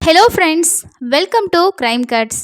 Hello friends, welcome to crime cuts.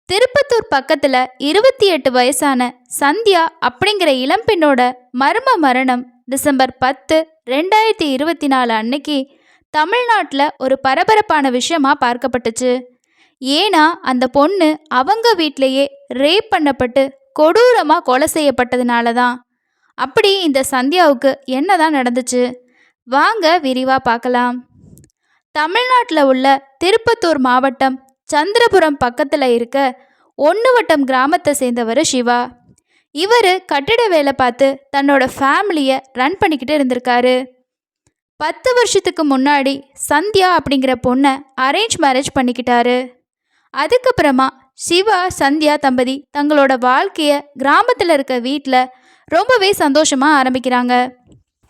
Tirupattur பக்கத்தில் 28 வயசான சந்தியா அப்படிங்கிற இளம்பெண்ணோட மர்ம மரணம் டிசம்பர் 10, 2024 அன்னைக்கு தமிழ்நாட்டில் ஒரு பரபரப்பான விஷயமா பார்க்கப்பட்டுச்சு. ஏன்னா அந்த பொண்ணு அவங்க வீட்டிலையே ரேப் பண்ணப்பட்டு கொடூரமாக கொலை செய்யப்பட்டதுனால தான். அப்படி இந்த சந்தியாவுக்கு என்னதான் நடந்துச்சு, வாங்க விரிவாக பார்க்கலாம். தமிழ்நாட்டில் உள்ள திருப்பத்தூர் மாவட்டம் சந்திரபுரம் பக்கத்தில் இருக்க ஒன்றுவட்டம் கிராமத்தை சேர்ந்தவர் சிவா. இவர் கட்டிட வேலை பார்த்து தன்னோட ஃபேமிலியை ரன் பண்ணிக்கிட்டு இருந்திருக்காரு. 10 வருஷத்துக்கு முன்னாடி சந்தியா அப்படிங்கிற பொண்ணை அரேஞ்ச் மேரேஜ் பண்ணிக்கிட்டாரு. அதுக்கப்புறமா சிவா சந்தியா தம்பதி தங்களோட வாழ்க்கையை கிராமத்தில் இருக்க வீட்டில் ரொம்பவே சந்தோஷமாக ஆரம்பிக்கிறாங்க.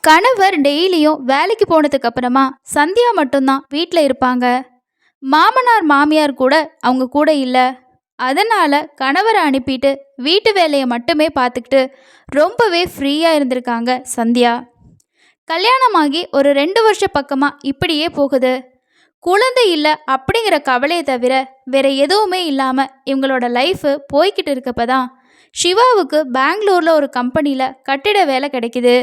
கணவர் டெய்லியும் வேலைக்கு போனதுக்கு அப்புறமா சந்தியா மட்டும்தான் வீட்டில் இருப்பாங்க. மாமனார் மாமியார் கூட அவங்க கூட இல்லை. அதனால் கணவரை அனுப்பிட்டு வீட்டு வேலையை மட்டுமே பார்த்துக்கிட்டு ரொம்பவே ஃப்ரீயாக இருந்திருக்காங்க சந்தியா. கல்யாணமாகி ஒரு 2 வருஷ பக்கமாக இப்படியே போகுது. குழந்தை இல்லை அப்படிங்கிற கவலையை தவிர வேற எதுவுமே இல்லாமல் இவங்களோட லைஃபு போய்கிட்டு இருக்கப்ப தான் சிவாவுக்கு பெங்களூரில் ஒரு கம்பெனியில் கட்டிட வேலை கிடைக்குது.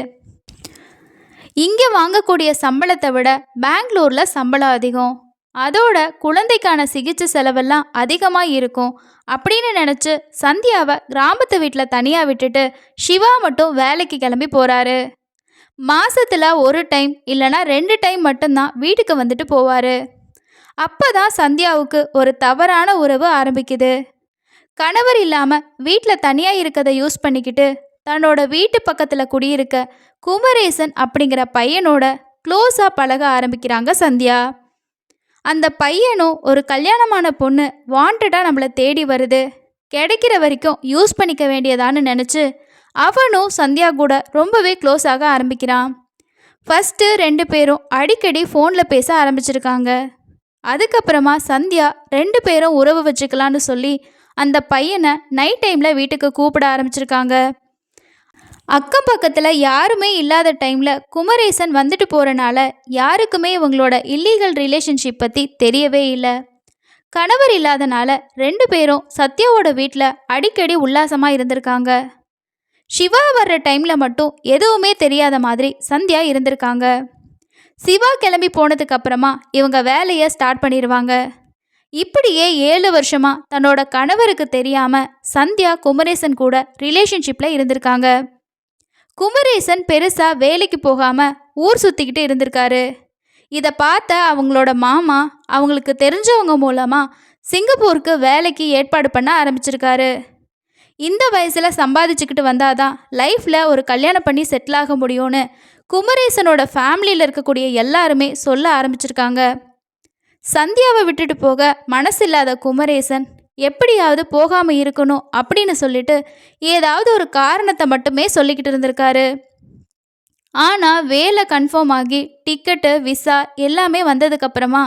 இங்கே வாங்கக்கூடிய சம்பளத்தை விட பெங்களூரில் சம்பளம் அதிகம். அதோட குழந்தைக்கான சிகிச்சை செலவெல்லாம் அதிகமாக இருக்கும் அப்படின்னு நினச்சி சந்தியாவை கிராமத்து வீட்டில் தனியாக விட்டுட்டு சிவா மட்டும் வேலைக்கு கிளம்பி போகிறாரு. மாதத்தில் ஒரு டைம் இல்லைனா 2 டைம் மட்டும்தான் வீட்டுக்கு வந்துட்டு போவார். அப்போ தான் சந்தியாவுக்கு ஒரு தவறான உறவு ஆரம்பிக்குது. கணவர் இல்லாமல் வீட்டில் தனியாக இருக்கதை யூஸ் பண்ணிக்கிட்டு தன்னோட வீட்டு பக்கத்தில் குடியிருக்க குமரேசன் அப்படிங்கிற பையனோட க்ளோஸாக பழக ஆரம்பிக்கிறாங்க சந்தியா. அந்த பையனும் ஒரு கல்யாணமான பொண்ணு வாண்டடாக நம்மளை தேடி வருது, கிடைக்கிற வரைக்கும் யூஸ் பண்ணிக்க வேண்டியதான்னு நினச்சி அவனும் சந்தியா கூட ரொம்பவே க்ளோஸ் ஆக ஆரம்பிக்கிறான். ஃபஸ்ட்டு 2 பேரும் அடிக்கடி ஃபோனில் பேச ஆரம்பிச்சிருக்காங்க. அதுக்கப்புறமா சந்தியா 2 பேரும் உறவு வச்சுக்கலான்னு சொல்லி அந்த பையனை நைட் டைமில் வீட்டுக்கு கூப்பிட ஆரம்பிச்சிருக்காங்க. அக்கம் பக்கத்தில் யாருமே இல்லாத டைமில் குமரேசன் வந்துட்டு போகிறனால யாருக்குமே இவங்களோட இல்லீகல் ரிலேஷன்ஷிப் பற்றி தெரியவே இல்லை. கணவர் இல்லாதனால 2 பேரும் சத்யாவோட வீட்டில் அடிக்கடி உல்லாசமாக இருந்திருக்காங்க. சிவா வர்ற டைமில் மட்டும் எதுவுமே தெரியாத மாதிரி சந்தியா இருந்திருக்காங்க. சிவா கிளம்பி போனதுக்கப்புறமா இவங்க வேலையை ஸ்டார்ட் பண்ணிடுவாங்க. இப்படியே 7 வருஷமாக தன்னோட கணவருக்கு தெரியாமல் சந்தியா குமரேசன் கூட ரிலேஷன்ஷிப்பில் இருந்திருக்காங்க. குமரேசன் பெருசாக வேலைக்கு போகாமல் ஊர் சுற்றிக்கிட்டு இருந்திருக்காரு. இதை பார்த்த அவங்களோட மாமா அவங்களுக்கு தெரிஞ்சவங்க மூலமாக சிங்கப்பூருக்கு வேலைக்கு ஏற்பாடு பண்ண ஆரம்பிச்சிருக்காரு. இந்த வயசில் சம்பாதிச்சுக்கிட்டு வந்தாதான் லைஃப்பில் ஒரு கல்யாணம் பண்ணி செட்டில் ஆக முடியும்னு குமரேசனோட ஃபேமிலியில் இருக்கக்கூடிய எல்லாருமே சொல்ல ஆரம்பிச்சிருக்காங்க. சந்தியாவை விட்டுட்டு போக மனசில்லாத குமரேசன் எப்படியாவது போகாமல் இருக்கணும் அப்படின்னு சொல்லிட்டு ஏதாவது ஒரு காரணத்தை மட்டுமே சொல்லிக்கிட்டு இருந்திருக்காரு. ஆனால் வேலை கன்ஃபார்ம் ஆகி டிக்கெட்டு விசா எல்லாமே வந்ததுக்கப்புறமா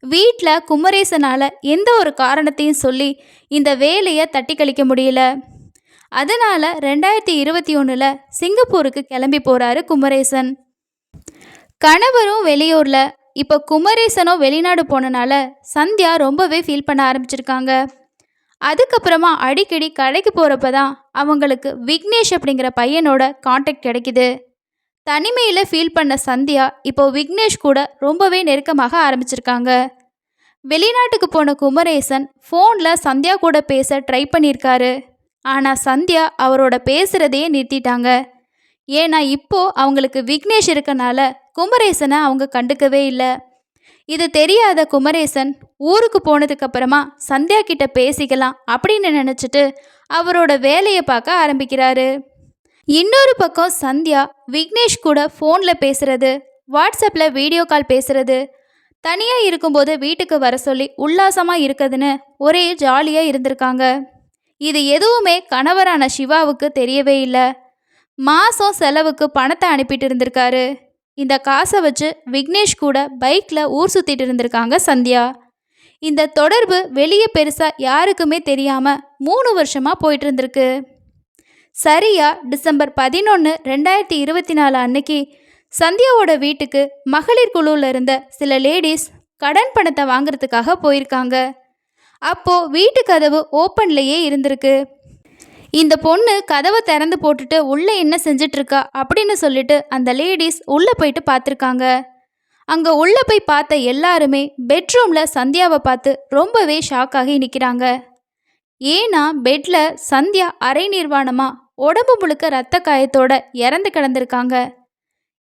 வீட்டில் குமரேசனால் எந்த ஒரு காரணத்தையும் சொல்லி இந்த வேலையை தட்டி கழிக்க முடியல. அதனால் 2021 சிங்கப்பூருக்கு கிளம்பி போகிறாரு குமரேசன். கணவரும் வெளியூரில், இப்போ குமரேசனும் வெளிநாடு போனனால சந்தியா ரொம்பவே ஃபீல் பண்ண ஆரம்பிச்சிருக்காங்க. அதுக்கப்புறமா அடிக்கடி கடைக்கு போகிறப்ப தான் அவங்களுக்கு விக்னேஷ் அப்படிங்கிற பையனோட கான்டாக்ட் கிடைக்குது. தனிமையில் ஃபீல் பண்ண சந்தியா இப்போ விக்னேஷ் கூட ரொம்பவே நெருக்கமாக ஆரம்பிச்சிருக்காங்க. வெளிநாட்டுக்கு போன குமரேசன் ஃபோனில் சந்தியா கூட பேச ட்ரை பண்ணியிருக்காரு. ஆனால் சந்தியா அவரோட பேசுகிறதையே நிறுத்திட்டாங்க. ஏன்னா இப்போது அவங்களுக்கு விக்னேஷ் இருக்கனால குமரேசனை அவங்க கண்டுக்கவே இல்லை. இது தெரியாத குமரேசன் ஊருக்கு போனதுக்கப்புறமா சந்தியா கிட்ட பேசிக்கலாம் அப்படின்னு நினச்சிட்டு அவரோட வேலையை பார்க்க ஆரம்பிக்கிறாரு. இன்னொரு பக்கம் சந்தியா விக்னேஷ் கூட ஃபோனில் பேசுகிறது, வாட்ஸ்அப்பில் வீடியோ கால் பேசுகிறது, தனியாக இருக்கும்போது வீட்டுக்கு வர சொல்லி உல்லாசமாக இருக்குதுன்னு ஒரே ஜாலியாக இருந்திருக்காங்க. இது எதுவுமே கணவரான சிவாவுக்கு தெரியவே இல்லை. மாதம் செலவுக்கு பணத்தை அனுப்பிட்டு இருந்திருக்காரு. இந்த காசை வச்சு விக்னேஷ் கூட பைக்கில் ஊர் சுற்றிட்டு இருந்திருக்காங்க சந்தியா. இந்த தொடர்பு வெளியே பெருசாக யாருக்குமே தெரியாமல் 3 வருஷமாக போயிட்டு இருந்திருக்கு. சரியா டிசம்பர் 11, 2024 அன்னைக்கு சந்தியாவோட வீட்டுக்கு மகளிர் குழுவில் இருந்த சில லேடிஸ் கடன் பணத்தை வாங்குறதுக்காக போயிருக்காங்க. அப்போ வீட்டு கதவு ஓப்பன்லேயே இருந்திருக்கு. இந்த பொண்ணு கதவை திறந்து போட்டுட்டு உள்ளே என்ன செஞ்சிட்டு இருக்கா அப்படின்னு சொல்லிட்டு அந்த லேடிஸ் உள்ளே போயிட்டு பார்த்துருக்காங்க. அங்கே உள்ளே போய் பார்த்த எல்லாருமே பெட்ரூமில் சந்தியாவை பார்த்து ரொம்பவே ஷாக் ஆகி நிற்கிறாங்க. ஏன்னா பெட்டில் சந்தியா அரை நிர்வாணமாக உடம்பு முழுக்க ரத்த காயத்தோட இறந்து கிடந்திருக்காங்க.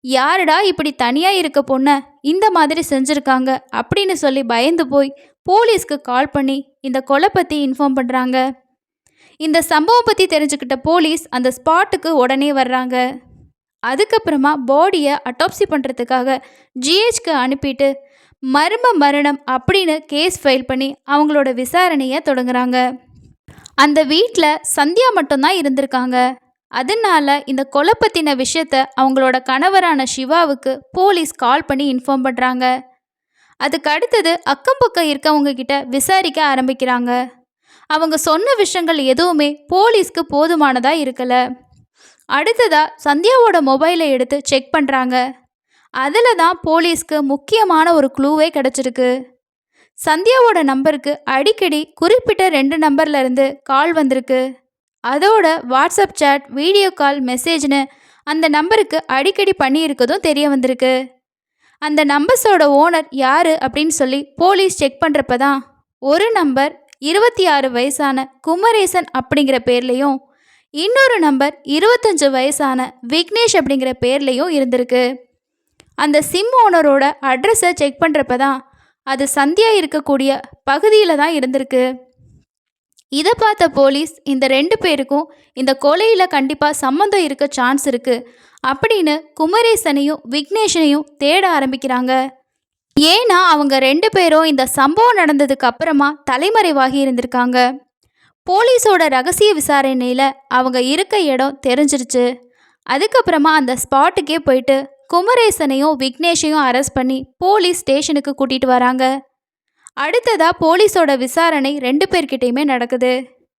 யாருடா இப்படி தனியாக இருக்க பொண்ணை இந்த மாதிரி செஞ்சுருக்காங்க அப்படின்னு சொல்லி பயந்து போய் போலீஸ்க்கு கால் பண்ணி இந்த கொலை பற்றி இன்ஃபார்ம் பண்ணுறாங்க. இந்த சம்பவம் பற்றி தெரிஞ்சுக்கிட்ட போலீஸ் அந்த ஸ்பாட்டுக்கு உடனே வர்றாங்க. அதுக்கப்புறமா பாடியை அட்டாப்சி பண்ணுறதுக்காக ஜிஹெச்க்கு அனுப்பிட்டு மர்ம மரணம் அப்படின்னு கேஸ் ஃபைல் பண்ணி அவங்களோட விசாரணையை தொடங்குறாங்க. அந்த வீட்டில் சந்தியா மட்டும்தான் இருந்திருக்காங்க. அதனால இந்த கொலை பற்றின விஷயத்த அவங்களோட கணவரான சிவாவுக்கு போலீஸ் கால் பண்ணி இன்ஃபார்ம் பண்ணுறாங்க. அதுக்கு அடுத்தது அக்கம் பக்கம் இருக்கவங்க கிட்ட விசாரிக்க ஆரம்பிக்கிறாங்க. அவங்க சொன்ன விஷயங்கள் எதுவுமே போலீஸ்க்கு போதுமானதாக இருக்கலை. அடுத்ததாக சந்தியாவோட மொபைலை எடுத்து செக் பண்ணுறாங்க. அதில் தான் போலீஸ்க்கு முக்கியமான ஒரு க்ளூவே கிடச்சிருக்கு. சந்தியாவோட நம்பருக்கு அடிக்கடி குறிப்பிட்ட 2 நம்பர்லேருந்து கால் வந்திருக்கு. அதோட வாட்ஸ்அப் சேட், வீடியோ கால், மெசேஜ்னு அந்த நம்பருக்கு அடிக்கடி பண்ணியிருக்கதும் தெரிய வந்திருக்கு. அந்த நம்பர்ஸோட ஓனர் யார் அப்படின்னு சொல்லி போலீஸ் செக் பண்ணுறப்ப தான் ஒரு நம்பர் 26 வயசான குமரேசன் அப்படிங்கிற பேர்லேயும் இன்னொரு நம்பர் 25 வயசான விக்னேஷ் அப்படிங்கிற பேர்லேயும் இருந்திருக்கு. அந்த சிம் ஓனரோட அட்ரஸை செக் பண்ணுறப்ப தான் அது சந்தியா இருக்கக்கூடிய பகுதியில் தான் இருந்திருக்கு. இதை பார்த்த போலீஸ் இந்த 2 பேருக்கும் இந்த கொலையில் கண்டிப்பாக சம்மந்தம் இருக்க சான்ஸ் இருக்குது அப்படின்னு குமரேசனையும் விக்னேஷனையும் தேட ஆரம்பிக்கிறாங்க. ஏன்னா அவங்க 2 பேரும் இந்த சம்பவம் நடந்ததுக்கு அப்புறமா தலைமறைவாகி இருந்திருக்காங்க. போலீஸோட ரகசிய விசாரணையில் அவங்க இருக்க இடம் தெரிஞ்சிருச்சு. அதுக்கப்புறமா அந்த ஸ்பாட்டுக்கே போயிட்டு குமரேசனையும் விக்னேஷையும் அரெஸ்ட் பண்ணி போலீஸ் ஸ்டேஷனுக்கு கூட்டிகிட்டு வராங்க. அடுத்ததாக போலீஸோட விசாரணை 2 பேர்கிட்டையுமே நடக்குது.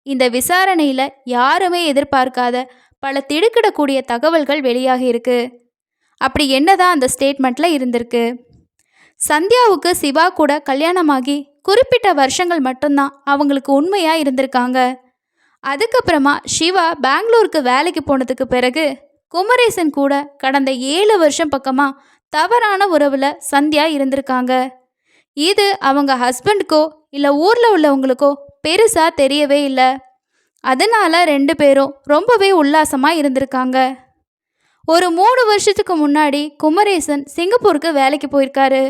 இந்த விசாரணையில் யாருமே எதிர்பார்க்காத பல திடுக்கிடக்கூடிய தகவல்கள் வெளியாகி இருக்கு. அப்படி என்னதான் அந்த ஸ்டேட்மெண்ட்டில் இருந்திருக்கு? சந்தியாவுக்கு சிவா கூட கல்யாணமாகி குறிப்பிட்ட வருஷங்கள் மட்டும்தான் அவங்களுக்கு உண்மையாக இருந்திருக்காங்க. அதுக்கப்புறமா சிவா பெங்களூருக்கு வேலைக்கு போனதுக்கு பிறகு குமரேசன் கூட கடந்த 7 வருஷம் பக்கமாக தவறான உறவில் சந்தியா இருந்திருக்காங்க. இது அவங்க ஹஸ்பண்டுக்கோ இல்லை ஊரில் உள்ளவங்களுக்கோ பெருசாக தெரியவே இல்லை. அதனால் 2 பேரும் ரொம்பவே உல்லாசமாக இருந்திருக்காங்க. ஒரு 3 வருஷத்துக்கு முன்னாடி குமரேசன் சிங்கப்பூருக்கு வேலைக்கு போயிருக்காரு.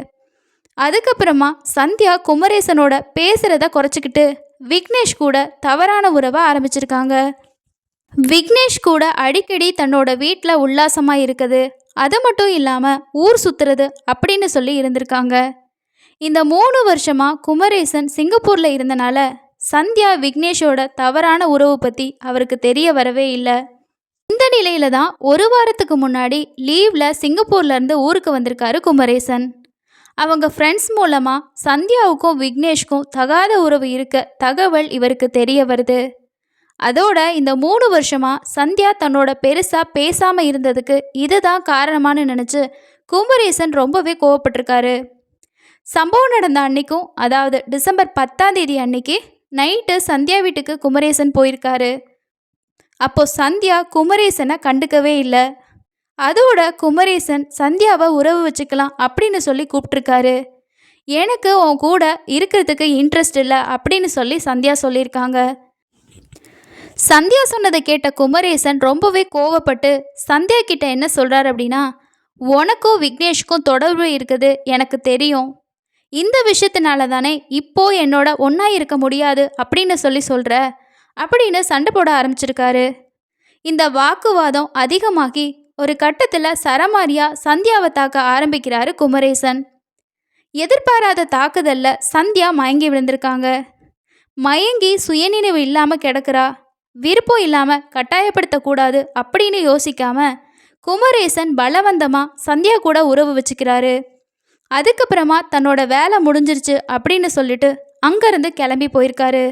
அதுக்கப்புறமா சந்தியா குமரேசனோட பேசுகிறத குறைச்சிக்கிட்டு விக்னேஷ் கூட தவறான உறவை ஆரம்பிச்சிருக்காங்க. விக்னேஷ் கூட அடிக்கடி தன்னோட வீட்டில் உல்லாசமாக இருக்குது, அது மட்டும் இல்லாமல் ஊர் சுற்றுறது அப்படின்னு சொல்லி இருந்திருக்காங்க. இந்த 3 வருஷமாக குமரேசன் சிங்கப்பூரில் இருந்தனால சந்தியா விக்னேஷோட தவறான உறவு பற்றி அவருக்கு தெரிய வரவே இல்லை. இந்த நிலையில தான் ஒரு வாரத்துக்கு முன்னாடி லீவில் சிங்கப்பூர்லேருந்து ஊருக்கு வந்திருக்காரு குமரேசன். அவங்க ஃப்ரெண்ட்ஸ் மூலமாக சந்தியாவுக்கும் விக்னேஷ்க்கும் தகாத உறவு இருக்க தகவல் இவருக்கு தெரிய வருது. அதோட இந்த 3 வருஷமாக சந்தியா தன்னோட பெருசாக பேசாமல் இருந்ததுக்கு இதுதான் காரணமானு நினச்சி குமரேசன் ரொம்பவே கோவப்பட்டிருக்காரு. சம்பவம் நடந்த அன்னைக்கும், அதாவது டிசம்பர் 10ஆம் தேதி அன்னைக்கு நைட்டு சந்தியா வீட்டுக்கு குமரேசன் போயிருக்காரு. அப்போ சந்தியா குமரேசனை கண்டுக்கவே இல்லை. அதோட குமரேசன் சந்தியாவை உறவு வச்சுக்கலாம் அப்படின்னு சொல்லி கூப்பிட்ருக்காரு. எனக்கு உன் கூட இருக்கிறதுக்கு இன்ட்ரெஸ்ட் இல்லை அப்படின்னு சொல்லி சந்தியா சொல்லியிருக்காங்க. சந்தியா சொன்னதை கேட்ட குமரேசன் ரொம்பவே கோவப்பட்டு சந்தியா கிட்ட என்ன சொல்கிறார் அப்படின்னா, உனக்கும் விக்னேஷ்க்கும் தொடர்பு இருக்குது எனக்கு தெரியும், இந்த விஷயத்தினால தானே இப்போ என்னோட ஒன்றா இருக்க முடியாது அப்படின்னு சொல்லி சொல்கிற அப்படின்னு சண்டை போட ஆரம்பிச்சிருக்காரு. இந்த வாக்குவாதம் அதிகமாகி ஒரு கட்டத்தில் சரமாரியா சந்தியாவை தாக்க ஆரம்பிக்கிறாரு குமரேசன். எதிர்பாராத தாக்குதலில் சந்தியா மயங்கி விழுந்திருக்காங்க. மயங்கி சுயநினைவு இல்லாமல் கிடக்கிறா. விருப்பம் இல்லாமல் கட்டாயப்படுத்தக்கூடாது அப்படின்னு யோசிக்காம குமரேசன் பலவந்தமாக சந்தியா கூட உறவு வச்சுக்கிறாரு. அதுக்கப்புறமா தன்னோட வேலை முடிஞ்சிருச்சு அப்படின்னு சொல்லிட்டு அங்கேருந்து கிளம்பி போயிருக்காரு.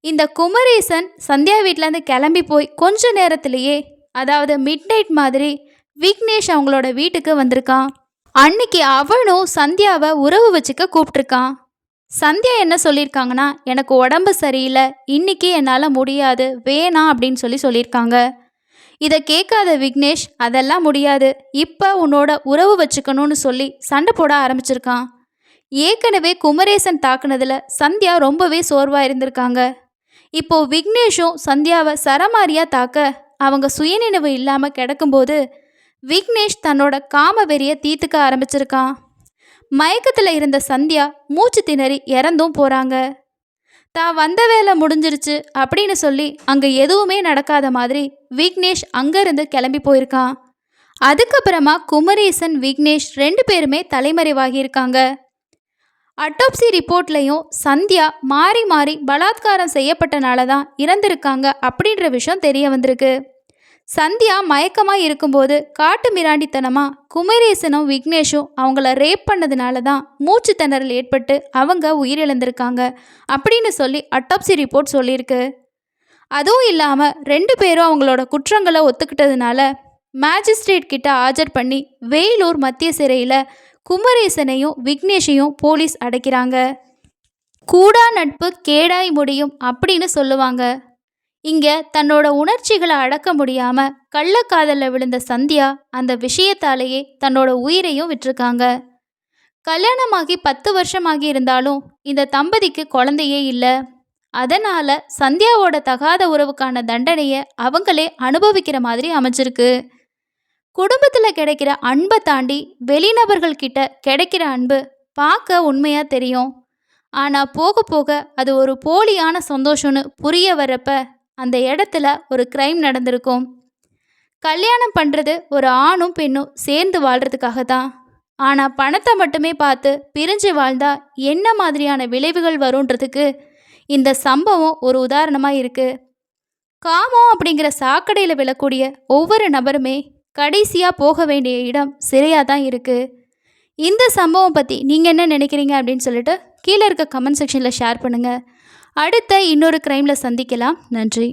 இந்த குமரேசன் சந்தியா வீட்டிலேருந்து கிளம்பி போய் கொஞ்ச நேரத்திலேயே, அதாவது மிட் நைட் மாதிரி விக்னேஷ் அவங்களோட வீட்டுக்கு வந்திருக்கான். அன்னைக்கு அவனும் சந்தியாவை உறவு வச்சுக்க கூப்பிட்டுருக்கான். சந்தியா என்ன சொல்லியிருக்காங்கன்னா, எனக்கு உடம்பு சரியில்லை, இன்னைக்கு என்னால் முடியாது, வேணாம் அப்படின்னு சொல்லியிருக்காங்க. இதை கேட்காத விக்னேஷ், அதெல்லாம் முடியாது, இப்போ உன்னோட உறவு வச்சுக்கணும்னு சொல்லி சண்டை போட ஆரம்பிச்சிருக்கான். ஏற்கனவே குமரேசன் தாக்குனதில் சந்தியா ரொம்பவே சோர்வாக இருந்திருக்காங்க. இப்போ விக்னேஷும் சந்தியாவை சரமாரியாக தாக்க அவங்க சுயநினைவு இல்லாமல் கிடக்கும்போது விக்னேஷ் தன்னோட காம வெறியை தீர்த்துக்க ஆரம்பிச்சிருக்கான். மயக்கத்தில் இருந்த சந்தியா மூச்சு திணறி இறந்தும் போகிறாங்க. தான் வந்த வேலை முடிஞ்சிருச்சு அப்படின்னு சொல்லி அங்கே எதுவுமே நடக்காத மாதிரி விக்னேஷ் அங்கேருந்து கிளம்பி போயிருக்கான். அதுக்கப்புறமா குமரேசன் விக்னேஷ் 2 பேருமே தலைமறைவாகியிருக்காங்க. அட்டாப்சி ரிப்போர்ட்லையும் சந்தியா மாறி மாறி பலாத்காரம் செய்யப்பட்டனால தான் இறந்திருக்காங்க அப்படின்ற விஷயம் தெரிய வந்திருக்கு. சந்தியா மயக்கமாக இருக்கும்போது காட்டு மிராண்டித்தனமாக குமரேசனும் விக்னேஷும் அவங்கள ரேப் பண்ணதுனால தான் மூச்சு திணறல் ஏற்பட்டு அவங்க உயிரிழந்திருக்காங்க அப்படின்னு சொல்லி அட்டாப்சி ரிப்போர்ட் சொல்லியிருக்கு. அதுவும் இல்லாமல் 2 பேரும் அவங்களோட குற்றங்களை ஒத்துக்கிட்டதுனால மேஜிஸ்ட்ரேட் கிட்ட ஆஜர் பண்ணி வேலூர் மத்திய சிறையில் குமரேசனையும் விக்னேஷையும் போலீஸ் அடைக்கிறாங்க. கூடா நட்பு கேடாய் முடியும் அப்படின்னு சொல்லுவாங்க. இங்கே தன்னோட உணர்ச்சிகளை அடக்க முடியாமல் கள்ளக்காதலில் விழுந்த சந்தியா அந்த விஷயத்தாலேயே தன்னோட உயிரையும் விட்டிருக்காங்க. கல்யாணமாகி 10 வருஷமாகி இருந்தாலும் இந்த தம்பதிக்கு குழந்தையே இல்லை. அதனால் சந்தியாவோட தகாத உறவுக்கான தண்டனையை அவங்களே அனுபவிக்கிற மாதிரி அமைச்சிருக்கு. குடும்பத்தில் கிடைக்கிற அன்பை தாண்டி வெளிநபர்கள்கிட்ட கிடைக்கிற அன்பு பார்க்க உண்மையாக தெரியும். ஆனால் போக போக அது ஒரு போலியான சந்தோஷம்னு புரிய வரப்ப அந்த இடத்துல ஒரு கிரைம் நடந்திருக்கும். கல்யாணம் பண்ணுறது ஒரு ஆணும் பெண்ணும் சேர்ந்து வாழ்கிறதுக்காக தான். ஆனால் பணத்தை மட்டுமே பார்த்து பிரிஞ்சு வாழ்ந்தா என்ன மாதிரியான விளைவுகள் வரும்ன்றதுக்கு இந்த சம்பவம் ஒரு உதாரணமாக இருக்குது. காமம் அப்படிங்கிற சாக்கடையில் விழக்கூடிய ஒவ்வொரு நபருமே கடைசியாக போக வேண்டிய இடம் சிறையாக தான் இருக்குது. இந்த சம்பவம் பற்றி நீங்கள் என்ன நினைக்கிறீங்க அப்படின்னு சொல்லிட்டு கீழே இருக்க கமெண்ட் செக்ஷனில் ஷேர் பண்ணுங்கள். அடுத்த இன்னொரு கிரைமில் சந்திக்கலாம். நன்றி.